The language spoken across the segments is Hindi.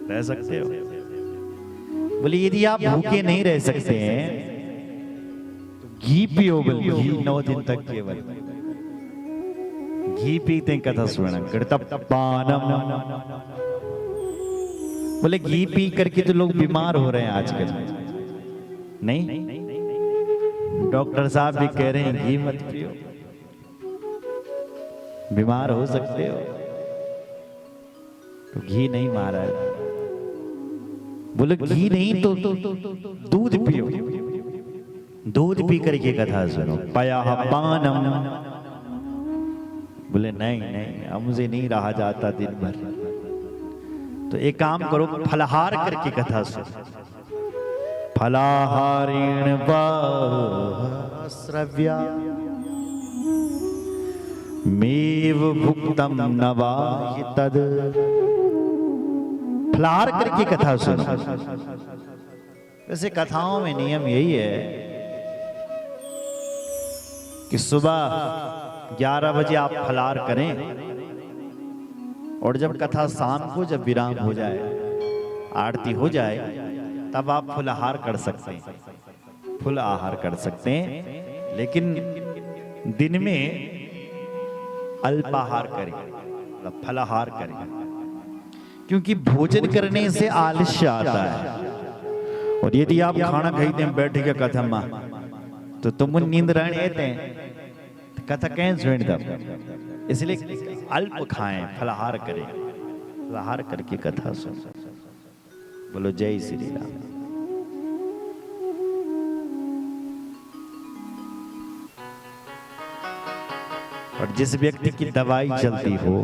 रह सकते हो? बोले यदि आप भूखे नहीं रह सकते हैं तो घी पियो, बोल घी 9 दिन तक केवल घी पीते हैं, कथा सुनना कृतपानम। बोले घी पी करके तो लोग बीमार हो रहे हैं आजकल। नहीं, डॉक्टर साहब भी कह रहे हैं घी मत पियो, बीमार हो सकते हो। तो घी नहीं मारा है। बोले घी नहीं तो दूध पियो, दूध पी करके कथा सुनो। पया पानम। बोले नहीं नहीं, अब मुझे नहीं रहा जाता दिन भर। तो एक काम करो, फलाहार करके कथा सुनो। फलाहारेण वा श्रव्या मेव भुक्तम न वा तद। फलाहार करके कथा सुनो। वैसे कथाओं में नियम यही है कि सुबह 11 बजे आप फलाहार करें और जब कथा शाम को जब विराम हो जाए, आरती हो जाए, तब आप फलाहार कर सकते हैं, फुल आहार कर सकते हैं। लेकिन दिन में अल्पाहार करें, मतलब फलाहार करें, क्योंकि भोजन करने से आलस्य आता है। और यदि आप खाना खाते हैं बैठ के कथा में तो तुम नींद रहने कथा कहें सुन दब। इसलिए अल्प खाएं, फलाहार करें, फलाहार करके कथा सुन। बोलो जय श्री राम। और जिस व्यक्ति की दवाई चलती हो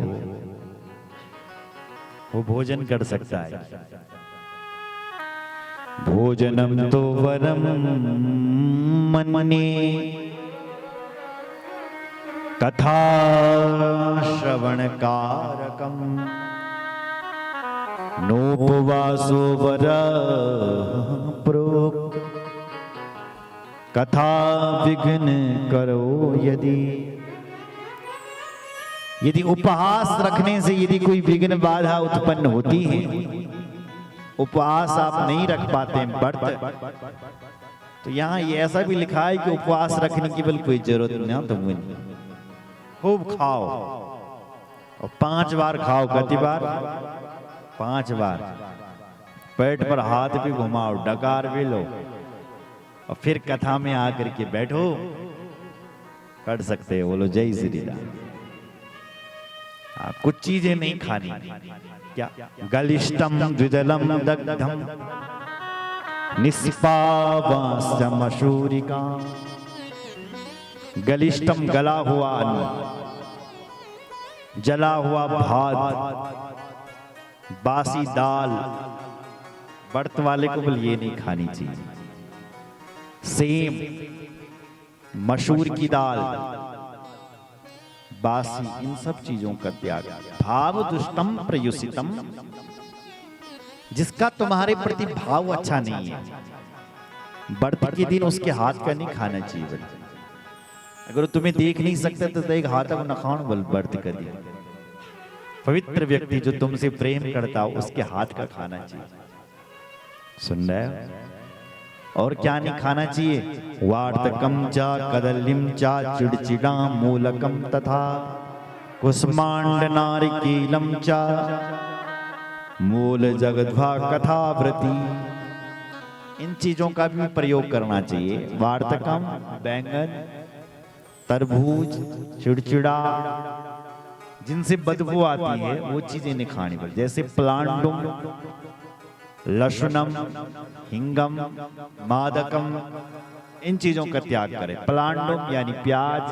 वो भोजन कर सकता है। भोजनम तो वरम मन्ये कथा श्रवण कारकम नोपवासो वर प्रोक्त कथा विघ्न करो यदि। यदि उपहास रखने से यदि कोई विघ्न बाधा उत्पन्न होती है, उपवास आप नहीं रख पाते हैं, व्रत, तो यहाँ ये ऐसा भी लिखा है कि उपवास रखने की बल कोई जरूरत नहीं, तो खूब खाओ और 5 बार खाओ। कितनी बार? 5 बार। पेट पर हाथ भी घुमाओ, डकार भी लो और फिर कथा में आकर के बैठो, कर सकते हो। बोलो जय श्री राम। कुछ चीजें नहीं खानी। क्या? गलिष्टम द्विदलम दग्धम निष्पावास्य मशूरिका। गलिष्टम गला हुआ अन्न, जला हुआ भात, बासी दाल, व्रत वाले को बोल ये नहीं खानी चाहिए। सेम, मशूर की दाल, बासी, इन सब चीजों का त्याग। भाव दुष्टम प्रयुसितम, जिसका तुम्हारे प्रति भाव अच्छा नहीं है, व्रत के दिन उसके हाथ का नहीं खाना चाहिए। अगर तुम्हें देख नहीं सकते तो एक हाथ को न खाओ, बल व्रत कर दिया। पवित्र व्यक्ति जो तुमसे प्रेम करता हो उसके हाथ का खाना चाहिए। सुन रहे हो? और क्या नहीं खाना चाहिए? वार्तकम चा कदलिम चा चिड़चिड़ा मूलकम तथा कुष्मांड नारिकेलम चा मूल जगद्भा कथाव्रती। इन चीजों का भी प्रयोग करना चाहिए। वार्तकम, बैंगन, तरबूज, चिड़चिड़ा, जिनसे बदबू आती है वो चीजें नहीं खानी पड़ती। जैसे प्लांडुम, लशुनम, हिंगम, मादकम, इन चीजों का त्याग करें। प्लांडुम यानी प्याज,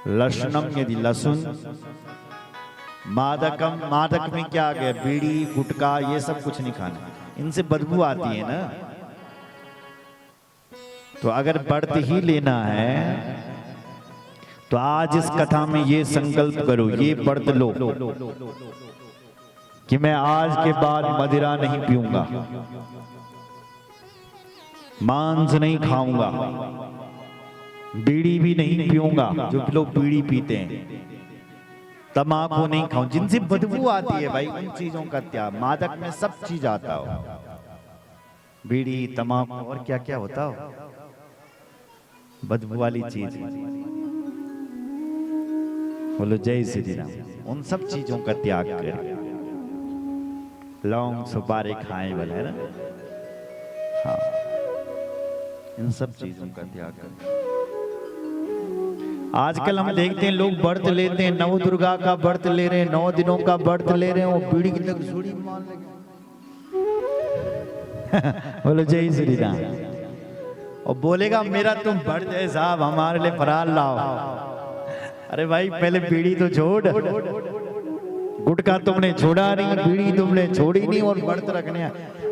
लशुनम यदि लहसुन, मादकम, मादक में क्या आ गया? बीड़ी, गुटखा, ये सब कुछ नहीं खाना, इनसे बदबू आती है ना। तो अगर व्रत ही लेना है तो आज इस कथा में ये संकल्प करो, ये व्रत लो कि मैं आज के बाद मदिरा नहीं पीऊंगा, मांस नहीं खाऊंगा, बीड़ी भी नहीं पीऊंगा, जो लोग बीड़ी पीते हैं, तम्बाकू नहीं खाऊं, जिनसे बदबू आती है भाई उन चीजों का त्याग। मादक में सब चीज आता हो, बीड़ी तम्बाकू और क्या क्या होता हो, बदबू वाली चीज। बोलो जय श्री राम। उन सब चीजों का त्याग करें। लौंग सुपारी खाएं वाला है ना, हाँ, इन सब चीजों का त्याग करें। आजकल हम देखते हैं लोग व्रत लेते हैं, नव दुर्गा का व्रत ले रहे हैं, 9 दिनों का व्रत ले रहे हैं, वो बीड़ी की लग्जरी मान लगे। बोलो जय श्री राम। और बोलेगा मेरा तुम व्रत है साहब, हमारे लिए फरार लाओ। अरे भाई पहले बीड़ी तो छोड़, गुटखा तुमने छोड़ा नहीं, बीड़ी तुमने छोड़ी नहीं, और व्रत रखने,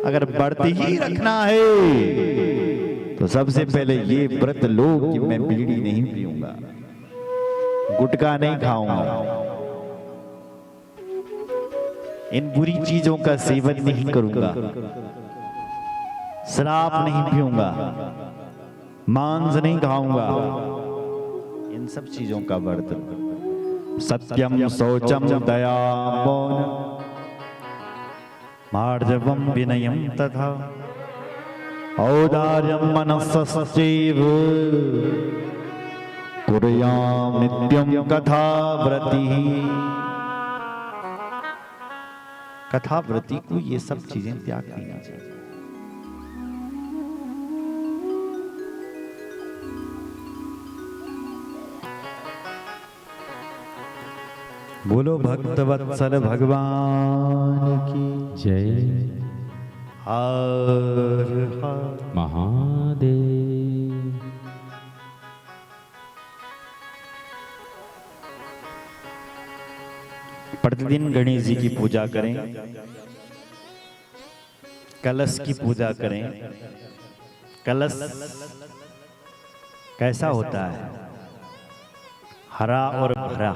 अगर व्रत ही रखना है तो सबसे पहले ये व्रत लो कि मैं बीड़ी नहीं पीऊंगा, गुटखा नहीं खाऊंगा, इन बुरी चीजों का सेवन नहीं करूंगा, शराब नहीं पीऊंगा, मांस नहीं खाऊंगा, इन सब चीजों का व्रत। सत्यम शौचम दया मौन मार्जवम विनयम तथा औदार्यम मनसश्चैव कुर्याम नित्यम कथा व्रति। कथा व्रति को ये सब चीजें त्याग करनी चाहिए। बोलो भक्तवत्सल भगवान की जय। हर हर महादेव। प्रतिदिन गणेश जी की पूजा करें, कलश की पूजा करें। कलश कैसा होता है? हरा और भरा।